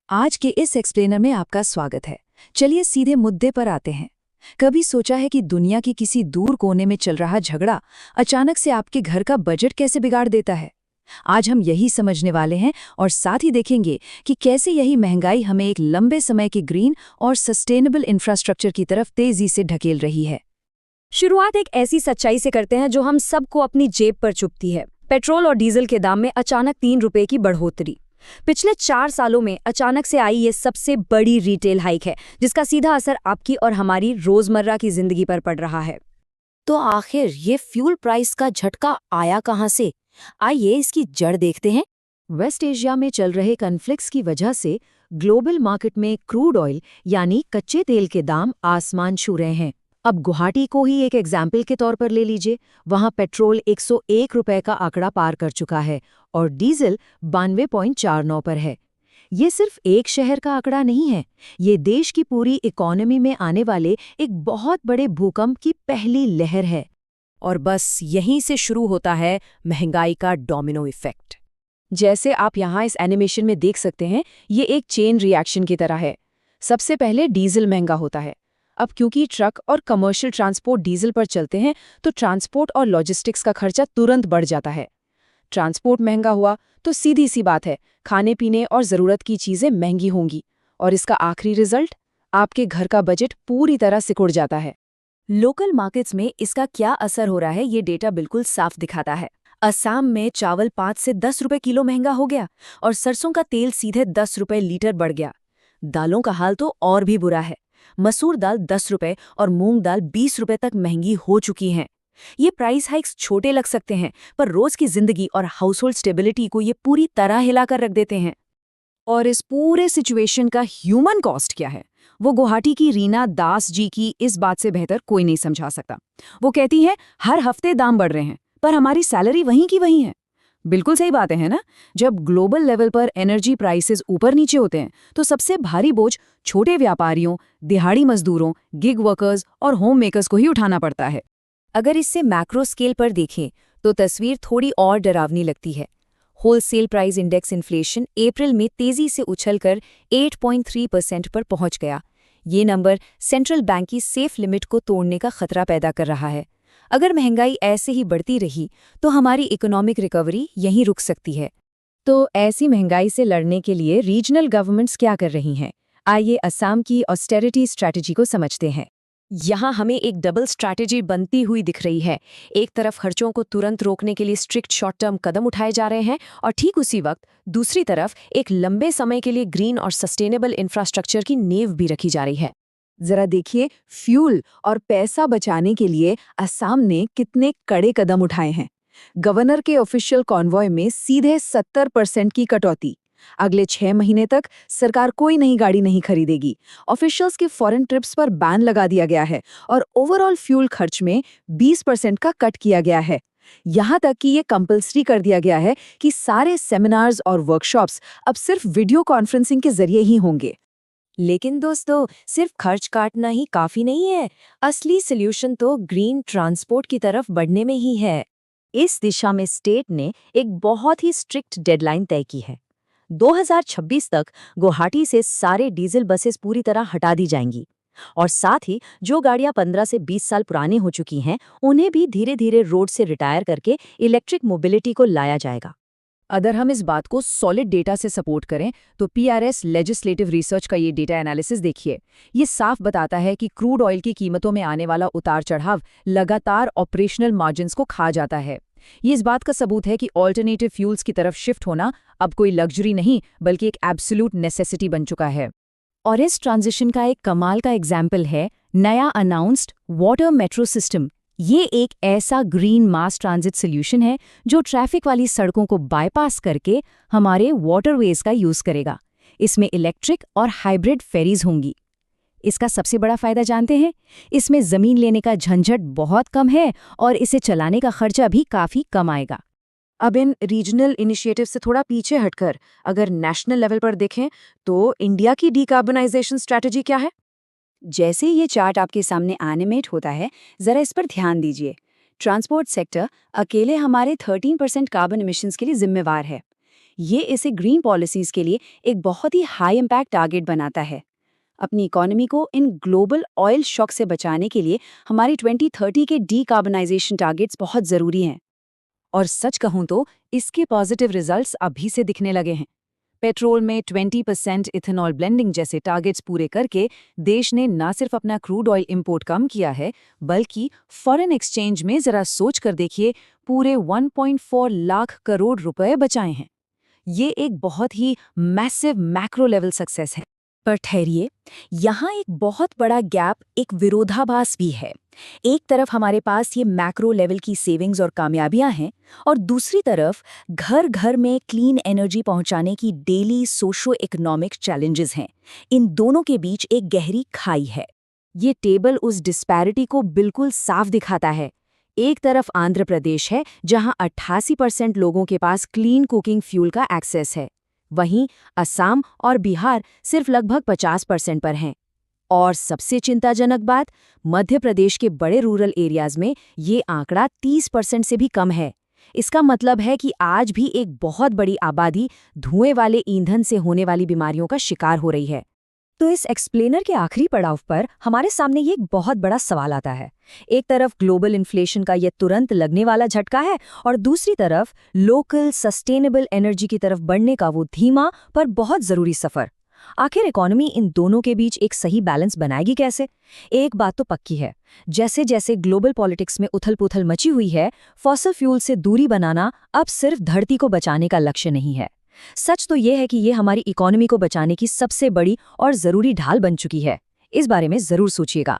आज के इस एक्सप्लेनर में आपका स्वागत है। चलिए सीधे मुद्दे पर आते हैं। कभी सोचा है कि दुनिया की किसी दूर कोने में चल रहा झगड़ा अचानक से आपके घर का बजट कैसे बिगाड़ देता है? आज हम यही समझने वाले हैं और साथ ही देखेंगे कि कैसे यही महंगाई हमें एक लंबे समय के ग्रीन और सस्टेनेबल इंफ्रास्ट्रक्चर की तरफ तेजी से ढकेल रही है। शुरुआत एक ऐसी सच्चाई से करते हैं जो हम सबको अपनी जेब पर चुभती है। पेट्रोल और डीजल के दाम में अचानक 3 रुपए की बढ़ोतरी। पिछले 4 सालों में अचानक से आई ये सबसे बड़ी रिटेल हाइक है, जिसका सीधा असर आपकी और हमारी रोजमर्रा की जिंदगी पर पड़ रहा है। तो आखिर ये फ्यूल प्राइस का झटका आया कहां से? आइए इसकी जड़ देखते हैं। वेस्ट एशिया में चल रहे कन्फ्लिक्ट्स की वजह से ग्लोबल मार्केट में क्रूड ऑयल यानी कच्चे तेल के दाम आसमान छू रहे हैं। अब गुवाहाटी को ही एक एग्जाम्पल के तौर पर ले लीजिए। वहां पेट्रोल 101 रुपए का आंकड़ा पार कर चुका है और डीजल 92.49 पर है। ये सिर्फ एक शहर का आंकड़ा नहीं है, ये देश की पूरी इकोनॉमी में आने वाले एक बहुत बड़े भूकंप की पहली लहर है। और बस यहीं से शुरू होता है महंगाई का डोमिनो इफेक्ट। जैसे आप यहाँ इस एनिमेशन में देख सकते हैं, ये एक चेन रिएक्शन की तरह है। सबसे पहले डीजल महंगा होता है। अब क्योंकि ट्रक और कमर्शियल ट्रांसपोर्ट डीजल पर चलते हैं, तो ट्रांसपोर्ट और लॉजिस्टिक्स का खर्चा तुरंत बढ़ जाता है। ट्रांसपोर्ट महंगा हुआ तो सीधी सी बात है, खाने पीने और ज़रूरत की चीज़ें महंगी होंगी। और इसका आखिरी रिजल्ट, आपके घर का बजट पूरी तरह सिकुड़ जाता है। लोकल मार्केट्स में इसका क्या असर हो रहा है, ये डेटा बिल्कुल साफ दिखाता है। असम में चावल 5 से 10 रुपए किलो महंगा हो गया और सरसों का तेल सीधे 10 रुपए लीटर बढ़ गया। दालों का हाल तो और भी बुरा है। मसूर दाल 10 रुपए और मूंग दाल 20 रुपए तक महंगी हो चुकी हैं। ये प्राइस हाइक्स छोटे लग सकते हैं, पर रोज की जिंदगी और हाउसहोल्ड स्टेबिलिटी को ये पूरी तरह हिलाकर रख देते हैं। और इस पूरे सिचुएशन का ह्यूमन कॉस्ट क्या है, वो गुवाहाटी की रीना दास जी की इस बात से बेहतर कोई नहीं समझा सकता। वो कहती हैं, हर हफ्ते दाम बढ़ रहे हैं पर हमारी सैलरी वहीं की वहीं है। बिल्कुल सही बातें हैं ना। जब ग्लोबल लेवल पर एनर्जी प्राइसेस ऊपर नीचे होते हैं तो सबसे भारी बोझ छोटे व्यापारियों, दिहाड़ी मजदूरों, गिग वर्कर्स और होम मेकर्स को ही उठाना पड़ता है। अगर इससे मैक्रो स्केल पर देखें तो तस्वीर थोड़ी और डरावनी लगती है। होलसेल प्राइस इंडेक्स इन्फ्लेशन अप्रैल में तेजी से उछलकर 8.3% पर पहुंच गया। ये नंबर सेंट्रल बैंक की सेफ लिमिट को तोड़ने का खतरा पैदा कर रहा है। अगर महंगाई ऐसे ही बढ़ती रही तो हमारी इकोनॉमिक रिकवरी यहीं रुक सकती है। तो ऐसी महंगाई से लड़ने के लिए रीजनल गवर्नमेंट्स क्या कर रही हैं? आइए असम की ऑस्टेरिटी स्ट्रैटेजी को समझते हैं। यहाँ हमें एक डबल स्ट्रैटेजी बनती हुई दिख रही है। एक तरफ खर्चों को तुरंत रोकने के लिए स्ट्रिक्ट शॉर्ट टर्म कदम उठाए जा रहे हैं और ठीक उसी वक्त दूसरी तरफ एक लंबे समय के लिए ग्रीन और सस्टेनेबल इंफ्रास्ट्रक्चर की नींव भी रखी जा रही है। जरा देखिए, फ्यूल और पैसा बचाने के लिए असम ने कितने कड़े कदम उठाए हैं। गवर्नर के ऑफिशियल कॉन्वॉय में सीधे 70% की कटौती। अगले 6 महीने तक सरकार कोई नई गाड़ी नहीं खरीदेगी। ऑफिशियल्स के फॉरेन ट्रिप्स पर बैन लगा दिया गया है और ओवरऑल फ्यूल खर्च में 20% का कट किया गया है। यहाँ तक कि ये कंपल्सरी कर दिया गया है कि सारे सेमिनार्स और वर्कशॉप्स अब सिर्फ वीडियो कॉन्फ्रेंसिंग के जरिए ही होंगे। लेकिन दोस्तों, सिर्फ खर्च काटना ही काफी नहीं है। असली सॉल्यूशन तो ग्रीन ट्रांसपोर्ट की तरफ बढ़ने में ही है। इस दिशा में स्टेट ने एक बहुत ही स्ट्रिक्ट डेडलाइन तय की है। 2026 तक गुवाहाटी से सारे डीजल बसेस पूरी तरह हटा दी जाएंगी और साथ ही जो गाड़ियां 15 से 20 साल पुरानी हो चुकी हैं, उन्हें भी धीरे धीरे रोड से रिटायर करके इलेक्ट्रिक मोबिलिटी को लाया जाएगा। अगर हम इस बात को सॉलिड डेटा से सपोर्ट करें तो PRS लेजिस्लेटिव रिसर्च का ये डेटा एनालिसिस देखिए। ये साफ बताता है कि क्रूड ऑयल की कीमतों में आने वाला उतार चढ़ाव लगातार ऑपरेशनल मार्जिन्स को खा जाता है। ये इस बात का सबूत है कि ऑल्टरनेटिव फ्यूल्स की तरफ शिफ्ट होना अब कोई लग्जरी नहीं बल्कि एक एब्सोल्यूट नेसेसिटी बन चुका है। और इस ट्रांजिशन का एक कमाल का एग्जाम्पल है नया अनाउंस्ड वाटर मेट्रो सिस्टम। ये एक ऐसा ग्रीन मास ट्रांजिट सोल्यूशन है जो ट्रैफिक वाली सड़कों को बाईपास करके हमारे वाटरवेज का यूज करेगा। इसमें इलेक्ट्रिक और हाइब्रिड फेरीज होंगी। इसका सबसे बड़ा फायदा जानते हैं? इसमें जमीन लेने का झंझट बहुत कम है और इसे चलाने का खर्चा भी काफी कम आएगा। अब इन रीजनल इनिशिएटिव से थोड़ा पीछे हटकर अगर नेशनल लेवल पर देखें तो इंडिया की डीकार्बनाइजेशन स्ट्रैटेजी क्या है? जैसे ये चार्ट आपके सामने एनिमेट होता है, जरा इस पर ध्यान दीजिए। ट्रांसपोर्ट सेक्टर अकेले हमारे 13% कार्बन इमिशंस के लिए जिम्मेवार है। ये इसे ग्रीन पॉलिसीज के लिए एक बहुत ही हाई इम्पैक्ट टारगेट बनाता है। अपनी इकोनॉमी को इन ग्लोबल ऑयल शॉक से बचाने के लिए हमारी 2030 के डीकार्बनाइजेशन टारगेट्स बहुत ज़रूरी हैं। और सच कहूं तो इसके पॉजिटिव रिजल्ट्स अभी से दिखने लगे हैं। पेट्रोल में 20% इथेनॉल ब्लेंडिंग जैसे टारगेट्स पूरे करके देश ने न सिर्फ अपना क्रूड ऑयल इंपोर्ट कम किया है, बल्कि फॉरेन एक्सचेंज में जरा सोच कर देखिए, पूरे 1.4 लाख करोड़ रुपए बचाए हैं। ये एक बहुत ही मैसिव मैक्रो लेवल सक्सेस है। पर ठहरिए, यहाँ एक बहुत बड़ा गैप, एक विरोधाभास भी है। एक तरफ हमारे पास ये मैक्रो लेवल की सेविंग्स और कामयाबियां हैं, और दूसरी तरफ घर घर में क्लीन एनर्जी पहुंचाने की डेली सोशो इकोनॉमिक चैलेंजेस हैं। इन दोनों के बीच एक गहरी खाई है। ये टेबल उस डिस्पैरिटी को बिल्कुल साफ दिखाता है। एक तरफ आंध्र प्रदेश है, जहां 88% लोगों के पास क्लीन कुकिंग फ्यूल का एक्सेस है। वहीं असम और बिहार सिर्फ लगभग 50% पर हैं। और सबसे चिंताजनक बात, मध्य प्रदेश के बड़े रूरल एरियाज में ये आंकड़ा 30% से भी कम है। इसका मतलब है कि आज भी एक बहुत बड़ी आबादी धुएं वाले ईंधन से होने वाली बीमारियों का शिकार हो रही है। तो इस एक्सप्लेनर के आखिरी पड़ाव पर हमारे सामने ये एक बहुत बड़ा सवाल आता है। एक तरफ ग्लोबल इन्फ्लेशन का ये तुरंत लगने वाला झटका है, और दूसरी तरफ लोकल सस्टेनेबल एनर्जी की तरफ बढ़ने का वो धीमा पर बहुत जरूरी सफर। आखिर इकोनॉमी इन दोनों के बीच एक सही बैलेंस बनाएगी कैसे? एक बात तो पक्की है, जैसे जैसे ग्लोबल पॉलिटिक्स में उथल-पुथल मची हुई है, फॉसिल फ्यूल से दूरी बनाना अब सिर्फ धरती को बचाने का लक्ष्य नहीं है। सच तो ये है कि ये हमारी इकोनॉमी को बचाने की सबसे बड़ी और जरूरी ढाल बन चुकी है। इस बारे में जरूर सोचिएगा।